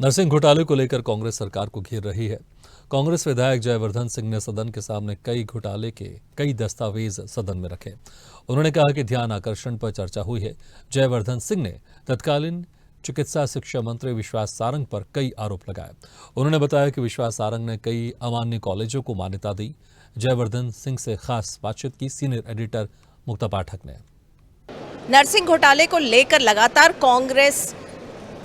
नरसिंह घोटाले को लेकर कांग्रेस सरकार को घेर रही है। कांग्रेस विधायक जयवर्धन सिंह ने सदन के सामने कई घोटाले के कई दस्तावेज सदन में रखे। उन्होंने कहा कि ध्यान आकर्षण पर चर्चा हुई है। जयवर्धन सिंह ने तत्कालीन चिकित्सा शिक्षा मंत्री विश्वास सारंग पर कई आरोप लगाए। उन्होंने बताया कि विश्वास सारंग ने कई अमान्य कॉलेजों को मान्यता दी। जयवर्धन सिंह से खास बातचीत की सीनियर एडिटर मुक्ता पाठक ने। नरसिंह घोटाले को लेकर लगातार कांग्रेस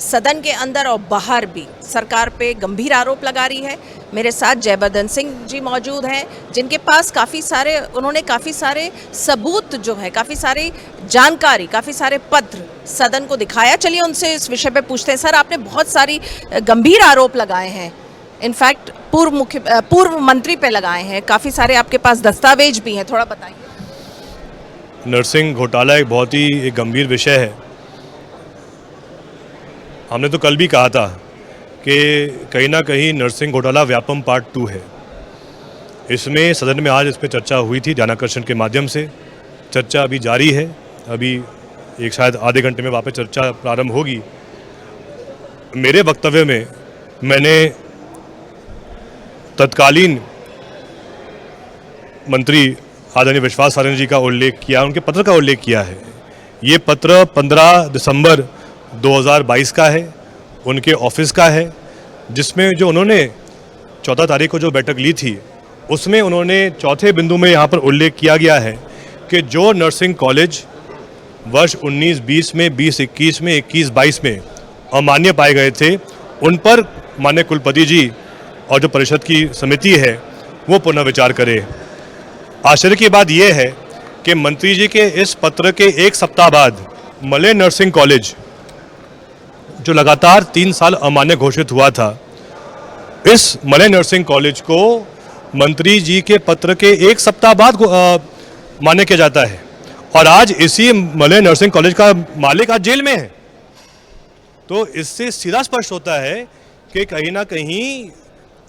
सदन के अंदर और बाहर भी सरकार पे गंभीर आरोप लगा रही है। मेरे साथ जयवर्धन सिंह जी मौजूद हैं, जिनके पास उन्होंने काफ़ी सारे सबूत जो है, काफ़ी सारी जानकारी, काफ़ी सारे पत्र सदन को दिखाया। चलिए उनसे इस विषय पे पूछते हैं। सर, आपने बहुत सारी गंभीर आरोप लगाए हैं, इनफैक्ट पूर्व मंत्री पे लगाए हैं, काफ़ी सारे आपके पास दस्तावेज भी हैं, थोड़ा बताइए। नरसिंह घोटाला एक बहुत ही गंभीर विषय है। हमने तो कल भी कहा था कि कहीं ना कहीं नरसिंह घोटाला व्यापम पार्ट 2 है। इसमें सदन में आज इस पर चर्चा हुई थी ध्यानाकर्षण के माध्यम से। चर्चा अभी जारी है, अभी एक शायद आधे घंटे में वापस चर्चा प्रारंभ होगी। मेरे वक्तव्य में मैंने तत्कालीन मंत्री आदरणीय विश्वास सारंग जी का उल्लेख किया, उनके पत्र का उल्लेख किया है। ये पत्र 15 दिसंबर 2022 का है, उनके ऑफिस का है, जिसमें जो उन्होंने 14 तारीख को जो बैठक ली थी, उसमें उन्होंने चौथे बिंदु में यहाँ पर उल्लेख किया गया है कि जो नर्सिंग कॉलेज वर्ष 19-20 में, 20-21 में, 21-22 में अमान्य पाए गए थे, उन पर माननीय कुलपति जी और जो परिषद की समिति है वो पुनर्विचार करे। आश्चर्य की बात यह है कि मंत्री जी के इस पत्र के एक सप्ताह बाद मलय नर्सिंग कॉलेज जो लगातार 3 साल अमान्य घोषित हुआ था, इस मलय नर्सिंग कॉलेज को मंत्री जी के पत्र के एक सप्ताह बाद मान्य किया जाता है। और आज इसी मलय नर्सिंग कॉलेज का मालिक आज जेल में है। तो इससे सीधा स्पष्ट होता है कि कहीं ना कहीं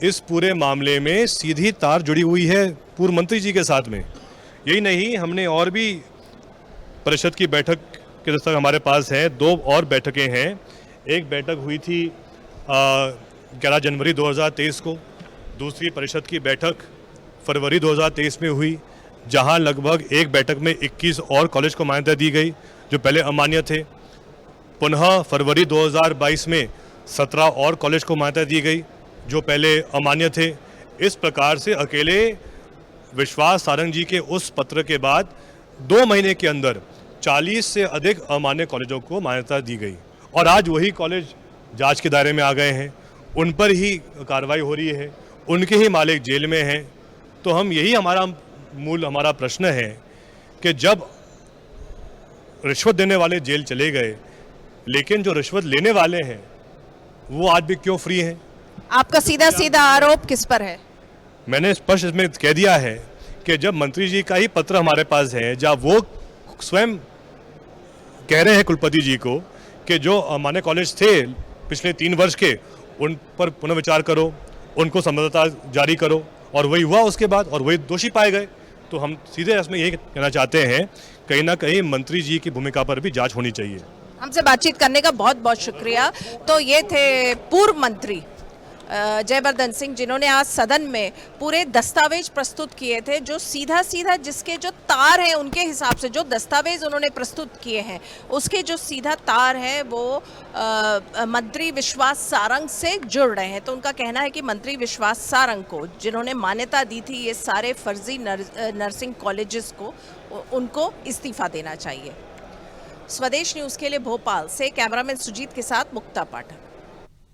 इस पूरे मामले में सीधी तार जुड़ी हुई है पूर्व मंत्री जी के साथ में। यही नहीं, हमने और भी परिषद की बैठक के दस्तक हमारे पास है, 2 और बैठकें हैं। एक बैठक हुई थी 11 जनवरी 2023 को, दूसरी परिषद की बैठक फरवरी 2023 में हुई, जहां लगभग एक बैठक में 21 और कॉलेज को मान्यता दी गई जो पहले अमान्य थे। पुनः फरवरी 2022 में 17 और कॉलेज को मान्यता दी गई जो पहले अमान्य थे। इस प्रकार से अकेले विश्वास सारंग जी के उस पत्र के बाद 2 महीने के अंदर 40 से अधिक अमान्य कॉलेजों को मान्यता दी गई। और आज वही कॉलेज जांच के दायरे में आ गए हैं, उन पर ही कार्रवाई हो रही है, उनके ही मालिक जेल में हैं। तो हम यही हमारा प्रश्न है कि जब रिश्वत देने वाले जेल चले गए, लेकिन जो रिश्वत लेने वाले हैं वो आज भी क्यों फ्री हैं? आपका सीधा सीधा आरोप किस पर है? मैंने स्पष्ट इसमें कह दिया है कि जब मंत्री जी का ही पत्र हमारे पास है, जब वो स्वयं कह रहे हैं कुलपति जी को कि जो अमान्य कॉलेज थे पिछले 3 वर्ष के, उन पर पुनर्विचार करो, उनको संबद्धता जारी करो, और वही हुआ उसके बाद, और वही दोषी पाए गए। तो हम सीधे इसमें यही कहना चाहते हैं, कहीं ना कहीं मंत्री जी की भूमिका पर भी जांच होनी चाहिए। हमसे बातचीत करने का बहुत बहुत शुक्रिया। तो ये थे पूर्व मंत्री जयवर्धन सिंह, जिन्होंने आज सदन में पूरे दस्तावेज प्रस्तुत किए थे, जो सीधा सीधा जिसके जो तार हैं उनके हिसाब से जो दस्तावेज उन्होंने प्रस्तुत किए हैं उसके जो सीधा तार है वो मंत्री विश्वास सारंग से जुड़ रहे हैं। तो उनका कहना है कि मंत्री विश्वास सारंग को, जिन्होंने मान्यता दी थी ये सारे फर्जी नर्सिंग कॉलेजेस को, उनको इस्तीफा देना चाहिए। स्वदेश न्यूज़ के लिए भोपाल से कैमरामैन सुजीत के साथ मुक्ता पाठक।